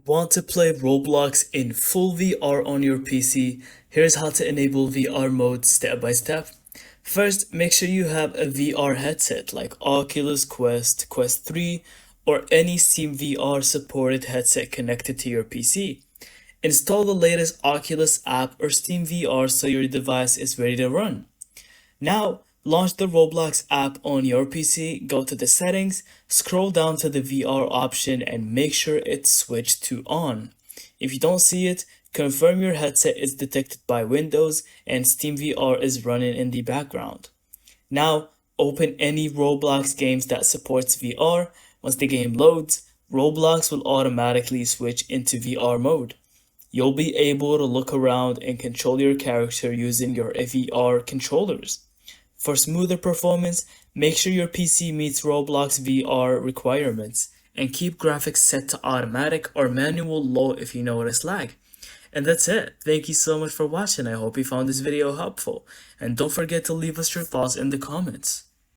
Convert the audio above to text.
Want to play Roblox in full VR on your PC? Here's how to enable VR mode step by step. First, make sure you have a VR headset like Oculus Quest, Quest 3, or any Steam VR supported headset connected to your PC. Install the latest Oculus app or Steam VR so your device is ready to run. Now, launch the Roblox app on your PC, go to the settings, scroll down to the VR option and make sure it's switched to on. If you don't see it, confirm your headset is detected by Windows and Steam VR is running in the background. Now, open any Roblox games that supports VR. Once the game loads, Roblox will automatically switch into VR mode. You'll be able to look around and control your character using your VR controllers. For smoother performance, make sure your PC meets Roblox VR requirements and keep graphics set to automatic or manual low if you notice lag. And that's it. Thank you so much for watching. I hope you found this video helpful. And don't forget to leave us your thoughts in the comments.